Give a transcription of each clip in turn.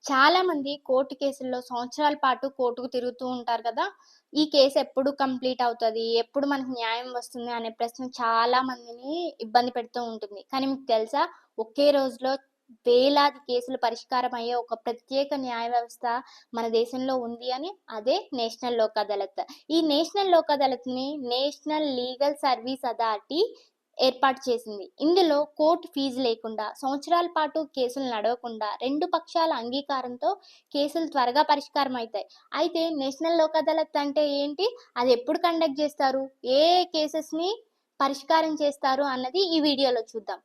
చాలా మంది కోర్టు కేసుల్లో సంవత్సరాల పాటు కోర్టుకు తిరుగుతూ ఉంటారు కదా! ఈ కేసు ఎప్పుడు కంప్లీట్ అవుతది? ఎప్పుడు మనకు న్యాయం వస్తుంది? అనే ప్రశ్న చాలా మందిని ఇబ్బంది పెడుతూ ఉంటుంది. కానీ మీకు తెలుసా? ఒకే రోజులో వేలాది కేసులు పరిష్కారం అయ్యే ఒక ప్రత్యేక న్యాయ వ్యవస్థ మన దేశంలో ఉంది అని. అదే నేషనల్ లోక్ అదాలత్. ఈ నేషనల్ లోక్ అదాలత్‌ని నేషనల్ లీగల్ సర్వీస్ అథారిటీ ఏర్పాటు చేసింది. ఇందులో కోర్టు ఫీజు లేకుండా, సంవత్సరాల పాటు కేసులు నడవకుండా, 2 పక్షాల అంగీకారంతో కేసులు త్వరగా పరిష్కారం అయితాయి. అయితే నేషనల్ లోక్ అదాలత్ అంటే ఏంటి? అది ఎప్పుడు కండక్ట్ చేస్తారు? ఏ కేసెస్‌ని పరిష్కారం చేస్తారు అన్నది ఈ వీడియోలో చూద్దాం.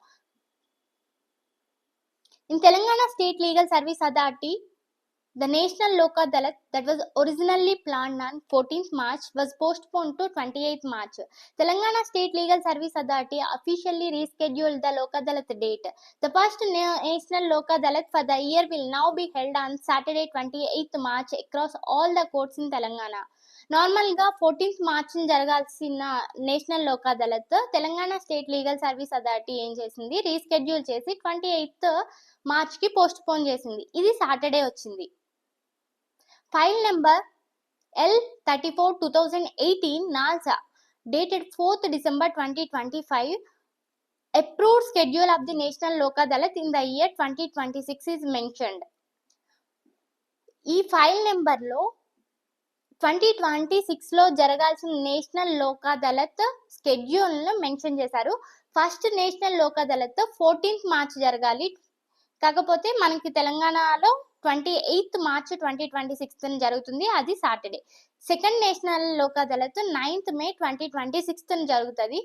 In Telangana State Legal Service Authority, the National Lok Adalat that was originally planned on 14th March was postponed to 28th March. Telangana State Legal Service Authority officially rescheduled the Lok Adalat date. The first National Lok Adalat for the year will now be held on Saturday 28th March across all the courts in Telangana. నార్మల్గా 14th March జరగాల్సిన national Lok Adalat Telangana state legal service authority ఏం చేసింది, reschedule చేసి 28th మార్చ్కి post phone చేసింది. ఇది Saturday వచ్చింది. File number L34/2018 NALSA dated 4th December 2025 approved schedule of the National Lok Adalat in the year 2026 is mentioned. ఈ file నెంబర్లో 2026లో జరగాల్సిన నేషనల్ లోక్ అదాలత్ స్కెడ్యూల్ను మెన్షన్ చేశారు. First national Lok Adalat 14th March జరగాలి. కాకపోతే మనకి తెలంగాణలో 28th మార్చ్ 2026 జరుగుతుంది. అది Saturday. Second national Lok Adalat 9th మే 2026 జరుగుతుంది.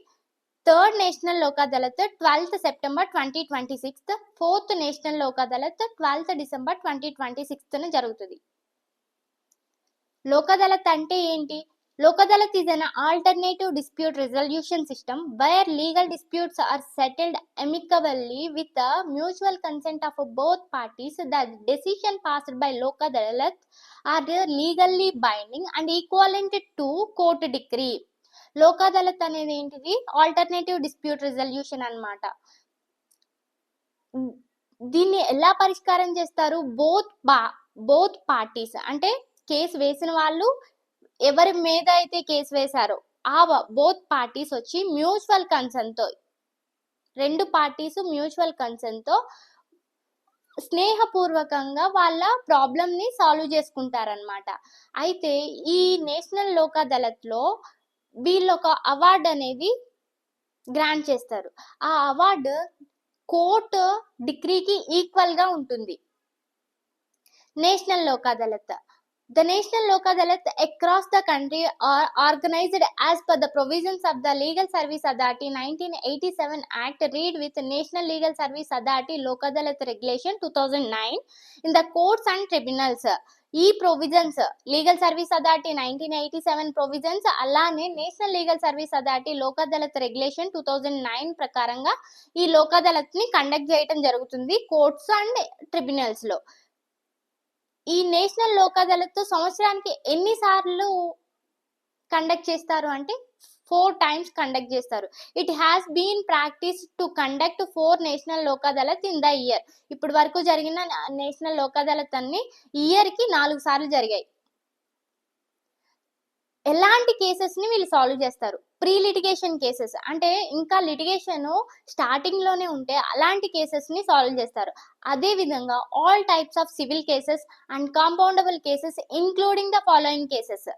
Third national Lok Adalat 12th September 2026. Fourth national Lok Adalat 12th December 2026 జరుగుతుంది. లోక్ అదాలత్ అంటే ఏంటి? Lok Adalat is an alternative dispute resolution system where legal disputes are settled amicably with the mutual consent of both parties. The decision passed by Lok Adalat are legally binding and equivalent to court decree. Lok Adalat అనేది ఏంటిది? Alternative dispute resolution అన్నమాట. దీన్ని ఎలా పరిష్కారం చేస్తారు? Both parties అంటే case వేసిన వాళ్ళు ఎవరి మీద అయితే కేసు వేశారో ఆ బోత్ పార్టీస్ వచ్చి మ్యూచువల్ కన్సెంట్తో, 2 పార్టీస్ మ్యూచువల్ కన్సెంట్తో స్నేహపూర్వకంగా వాళ్ళ ప్రాబ్లమ్ని సాల్వ్ చేసుకుంటారనమాట. అయితే ఈ నేషనల్ లోక్ అదాలత్లో వీళ్ళు ఒక అవార్డు అనేది గ్రాంట్ చేస్తారు. ఆ అవార్డు కోర్టు డిగ్రీకి ఈక్వల్గా ఉంటుంది. National Lok Adalat. The National Lok Adalat across the country are organized as per the provisions of the Legal Service Authority 1987 Act read with National Legal Service Authority Lok Adalat Regulation 2009 in the courts and tribunals. ఈ provisions legal service authority 1987 provisions అలానే national legal service authority Lok Adalat regulation 2009 ప్రకారంగా ఈ Lok అదాలత్ని conduct చేయడం జరుగుతుంది courts and ట్రిబ్యునల్స్లో. ఈ national Lok Adalat సంవత్సరానికి ఎన్నిసార్లు conduct చేస్తారు అంటే 4 times కండక్ట్ చేస్తారు. It has been practice to conduct 4 national Lok Adalat in the year. ఇప్పటి వరకు జరిగిన నేషనల్ లోక్ అదాలత్ అన్ని ఇయర్కి 4 సార్లు జరిగాయి. ఎలాంటి కేసెస్ని వీళ్ళు సాల్వ్ చేస్తారు? ప్రీ లిటిగేషన్ కేసెస్ అంటే ఇంకా లిటిగేషన్ స్టార్టింగ్లోనే ఉంటే అలాంటి కేసెస్ని సాల్వ్ చేస్తారు. అదేవిధంగా all types of civil cases and compoundable cases including the following cases.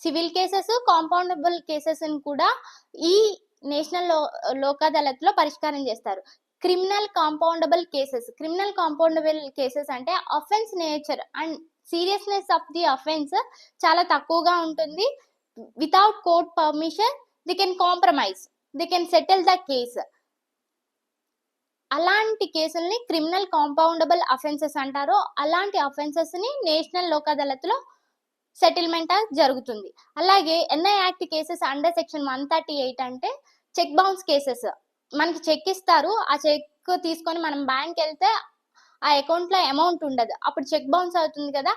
Civil cases, compoundable కేసెస్ని కూడా ఈ నేషనల్ లోక్ అదాలత్లో పరిష్కారం చేస్తారు. క్రిమినల్ కాంపౌండబుల్ కేసెస్ అంటే offence nature and seriousness of the offence చాలా తక్కువగా ఉంటుంది. Without court permission they can compromise, they can settle the case. అలాంటి కేసుల్ని క్రిమినల్ కాంపౌండబుల్ అఫెన్సెస్ అంటారు. అలాంటి అఫెన్సెస్ని నేషనల్ లోక్ అదాలత్లో సెటిల్మెంట్ జరుగుతుంది. అలాగే NI act cases under section 138 అంటే చెక్ బౌన్స్ కేసెస్. మనకి చెక్ ఇస్తారు, ఆ చెక్ తీసుకొని మనం బ్యాంక్ వెళ్తే ఆ అకౌంట్లో అమౌంట్ ఉండదు, అప్పుడు చెక్ బౌన్స్ అవుతుంది కదా,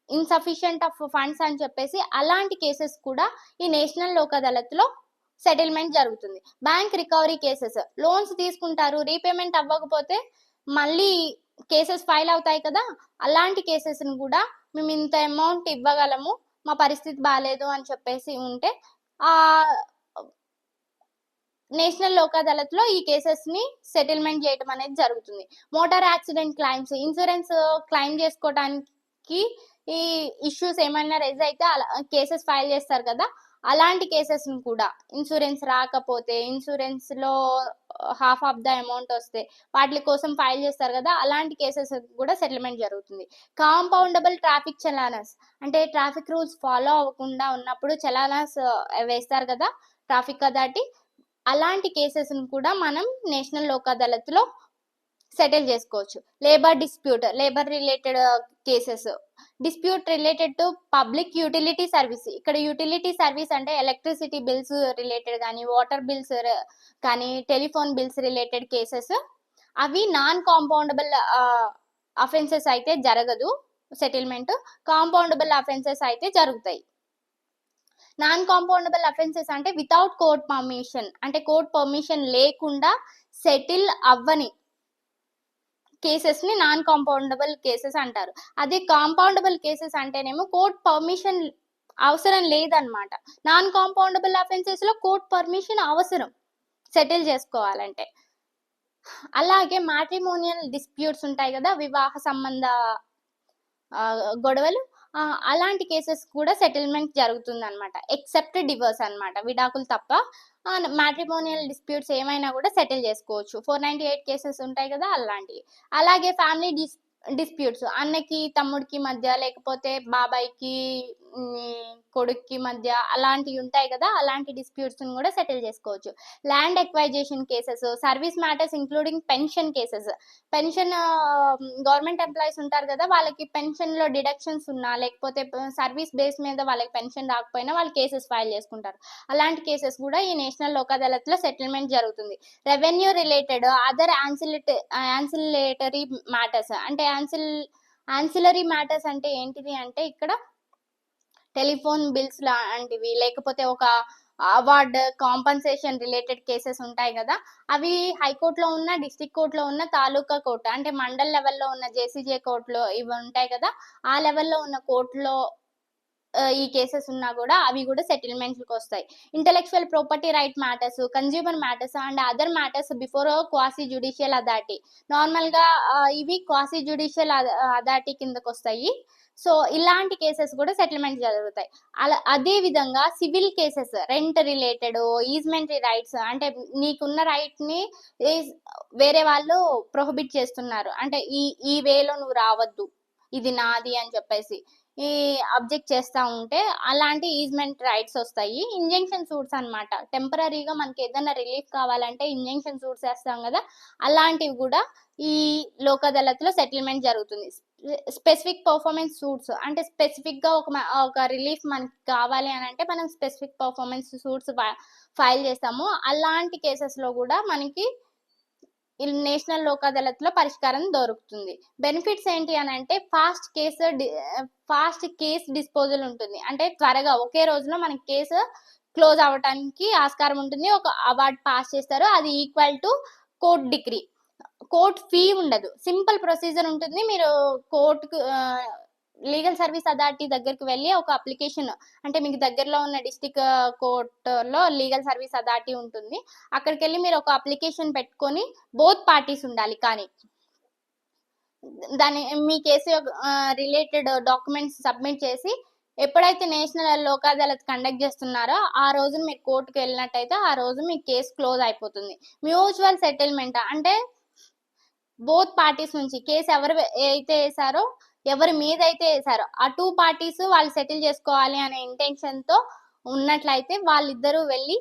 ఇన్సఫిషియంట్ ఆఫ్ ఫండ్స్ అని చెప్పేసి అలాంటి కేసెస్ కూడా ఈ నేషనల్ లోక్ అదాలత్లో సెటిల్మెంట్ జరుగుతుంది. బ్యాంక్ రికవరీ కేసెస్, లోన్స్ తీసుకుంటారు, రీపేమెంట్ అవ్వకపోతే మళ్ళీ కేసెస్ ఫైల్ అవుతాయి కదా, అలాంటి కేసెస్ని కూడా మేము ఇంత అమౌంట్ ఇవ్వగలము, మా పరిస్థితి బాగాలేదు అని చెప్పేసి ఉంటే ఆ నేషనల్ లోక్ అదాలత్లో ఈ కేసెస్ని సెటిల్మెంట్ చేయడం అనేది జరుగుతుంది. Motor accident claims, insurance claim చేసుకోవడానికి ఈ ఇష్యూస్ ఏమైనా రైజ్ అయితే అలా కేసెస్ ఫైల్ చేస్తారు కదా, అలాంటి కేసెస్ని కూడా ఇన్సూరెన్స్ రాకపోతే, ఇన్సూరెన్స్లో హాఫ్ ఆఫ్ ద అమౌంట్ వస్తే వాటి కోసం ఫైల్ చేస్తారు కదా, అలాంటి కేసెస్ కూడా సెటిల్మెంట్ జరుగుతుంది. కాంపౌండబుల్ ట్రాఫిక్ చలానస్ అంటే ట్రాఫిక్ రూల్స్ ఫాలో అవ్వకుండా ఉన్నప్పుడు చలానస్ వేస్తారు కదా ట్రాఫిక్ అథారిటీ, అలాంటి కేసెస్ని కూడా మనం నేషనల్ లోక్ అదాలత్లో సెటిల్ చేసుకోవచ్చు. Labour dispute, labour related cases, dispute related to public utility service. ఇక్కడ యూటిలిటీ సర్వీస్ అంటే ఎలక్ట్రిసిటీ బిల్స్ రిలేటెడ్ కానీ, వాటర్ బిల్స్ కానీ, టెలిఫోన్ బిల్స్ రిలేటెడ్ కేసెస్, అవి నాన్ కాంపౌండబుల్ అఫెన్సెస్ అయితే జరగదు సెటిల్మెంట్, కాంపౌండబుల్ అఫెన్సెస్ అయితే జరుగుతాయి. నాన్ కాంపౌండబుల్ అఫెన్సెస్ అంటే వితౌట్ కోర్ట్ పర్మిషన్, అంటే కోర్ట్ పర్మిషన్ లేకుండా సెటిల్ అవ్వని కేసెస్ని నాన్ కాంపౌండబుల్ కేసెస్ అంటారు. అదే కాంపౌండబుల్ కేసెస్ అంటేనేమో కోర్ట్ పర్మిషన్ అవసరం లేదనమాట. నాన్ కాంపౌండబుల్ అఫెన్సెస్లో కోర్ట్ పర్మిషన్ అవసరం సెటిల్ చేసుకోవాలంటే. అలాగే మ్యాట్రిమోనియల్ డిస్ప్యూట్స్ ఉంటాయి కదా, వివాహ సంబంధ గొడవలు, అలాంటి కేసెస్ కూడా సెటిల్మెంట్ జరుగుతుందన్నమాట. ఎక్సెప్ట్ డివోర్స్ అన్నమాట, విడాకులు తప్ప మ్యాట్రిమోనియల్ డిస్ప్యూట్స్ ఏమైనా కూడా సెటిల్ చేసుకోవచ్చు. 498 కేసెస్ ఉంటాయి కదా అలాంటివి. అలాగే ఫ్యామిలీ డిస్ప్యూట్స్, అన్నకి తమ్ముడికి మధ్య, లేకపోతే బాబాయ్కి కొడుక్కి మధ్య, అలాంటివి ఉంటాయి కదా, అలాంటి డిస్ప్యూట్స్ని కూడా సెటిల్ చేసుకోవచ్చు. Land acquisition cases, service matters including pension cases, pension government employees ఉంటారు కదా, వాళ్ళకి పెన్షన్లో డిడక్షన్స్ ఉన్నా, లేకపోతే సర్వీస్ బేస్ మీద వాళ్ళకి పెన్షన్ రాకపోయినా వాళ్ళు కేసెస్ ఫైల్ చేసుకుంటారు. అలాంటి కేసెస్ కూడా ఈ నేషనల్ లోక్ అదాలత్లో సెటిల్మెంట్ జరుగుతుంది. రెవెన్యూ రిలేటెడ్ అదర్ యాన్సిలేటరీ మ్యాటర్స్, అంటే యాన్సిలరీ మ్యాటర్స్ అంటే ఏంటిది అంటే ఇక్కడ టెలిఫోన్ బిల్స్ లాంటివి, లేకపోతే ఒక అవార్డ్ కాంపన్సేషన్ రిలేటెడ్ కేసెస్ ఉంటాయి కదా, అవి హైకోర్టులో ఉన్న, డిస్ట్రిక్ట్ కోర్టులో ఉన్న, తాలూకా కోర్టు అంటే మండల్ లెవెల్లో ఉన్న జేసీజే కోర్టులో ఇవి ఉంటాయి కదా, ఆ లెవెల్లో ఉన్న కోర్టులో ఈ కేసెస్ ఉన్నా కూడా అవి కూడా సెటిల్మెంట్కి వస్తాయి. Intellectual property right matters, consumer matters and other matters before quasi judicial authority. నార్మల్గా ఇవి క్వాసీ జ్యుడిషియల్ అథారిటీ కిందకు వస్తాయి. సో ఇలాంటి కేసెస్ కూడా సెటిల్మెంట్ జరుగుతాయి. అదే విధంగా civil cases, rent related, easementary rights, అంటే నీకున్న రైట్ని వేరే వాళ్ళు ప్రొహిబిట్ చేస్తున్నారు, అంటే ఈ వేలో నువ్వు రావద్దు, ఇది నాది అని చెప్పేసి ఈ అబ్జెక్ట్ చేస్తూ ఉంటే అలాంటి ఈజ్మెంట్ రైట్స్ వస్తాయి. ఇంజంక్షన్ సూట్స్ అనమాట, టెంపరీగా మనకి ఏదైనా రిలీఫ్ కావాలంటే ఇంజంక్షన్ సూట్స్ వేస్తాం కదా, అలాంటివి కూడా ఈ లోక్ అదాలత్లో సెటిల్మెంట్ జరుగుతుంది. స్పెసిఫిక్ పర్ఫార్మెన్స్ సూట్స్ అంటే స్పెసిఫిక్గా ఒక రిలీఫ్ మనకి కావాలి అని అంటే మనం స్పెసిఫిక్ పర్ఫార్మెన్స్ సూట్స్ ఫైల్ చేస్తాము. అలాంటి కేసెస్లో కూడా మనకి నేషనల్ లోక్ అదాలత్లో పరిష్కారం దొరుకుతుంది. బెనిఫిట్స్ ఏంటి అని అంటే ఫాస్ట్ కేస్ డిస్పోజల్ ఉంటుంది, అంటే త్వరగా ఒకే రోజులో మనకి కేసు క్లోజ్ అవ్వడానికి ఆస్కారం ఉంటుంది. ఒక అవార్డ్ పాస్ చేస్తారు, అది equal to court degree. Court fee ఉండదు, సింపుల్ ప్రొసీజర్ ఉంటుంది. మీరు కోర్టుకు లీగల్ సర్వీస్ అథారిటీ దగ్గరికి వెళ్ళి ఒక అప్లికేషన్, అంటే మీకు దగ్గరలో ఉన్న డిస్టిక్ కోర్టులో లీగల్ సర్వీస్ అథారిటీ ఉంటుంది, అక్కడికి వెళ్ళి మీరు ఒక అప్లికేషన్ పెట్టుకొని బోత్ పార్టీస్ ఉండాలి, కానీ దాని మీ కేసు రిలేటెడ్ డాక్యుమెంట్స్ సబ్మిట్ చేసి ఎప్పుడైతే నేషనల్ లోక్ అదాలత్ కండక్ట్ చేస్తున్నారో ఆ రోజు మీరు కోర్టుకు వెళ్ళినట్టయితే ఆ రోజు మీ కేసు క్లోజ్ అయిపోతుంది. మ్యూచువల్ సెటిల్మెంట్ అంటే బోత్ పార్టీస్ నుంచి కేసు ఎవరు అయితే వేసారో, ఎవరి మీద అయితే వేసారో ఆ 2 పార్టీస్ వాళ్ళు సెటిల్ చేసుకోవాలి అనే ఇంటెన్షన్తో ఉన్నట్లయితే వాళ్ళిద్దరూ వెళ్ళి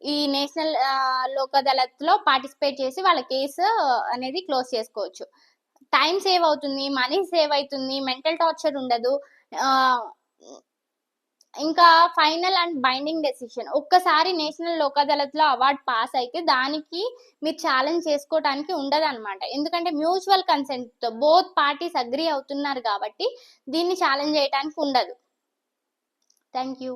ఈ నేషనల్ లోక్ అదాలత్లో పార్టిసిపేట్ చేసి వాళ్ళ కేసు అనేది క్లోజ్ చేసుకోవచ్చు. టైం సేవ్ అవుతుంది, మనీ సేవ్ అవుతుంది, మెంటల్ టార్చర్ ఉండదు. ఇంకా ఫైనల్ అండ్ బైండింగ్ డెసిషన్, ఒక్కసారి నేషనల్ లోక్ అదాలత్లో అవార్డ్ పాస్ అయితే దానికి మీరు ఛాలెంజ్ చేసుకోవడానికి ఉండదు అనమాట, ఎందుకంటే mutual consent both parties agree అవుతున్నారు కాబట్టి దీన్ని ఛాలెంజ్ చేయడానికి ఉండదు. Thank you.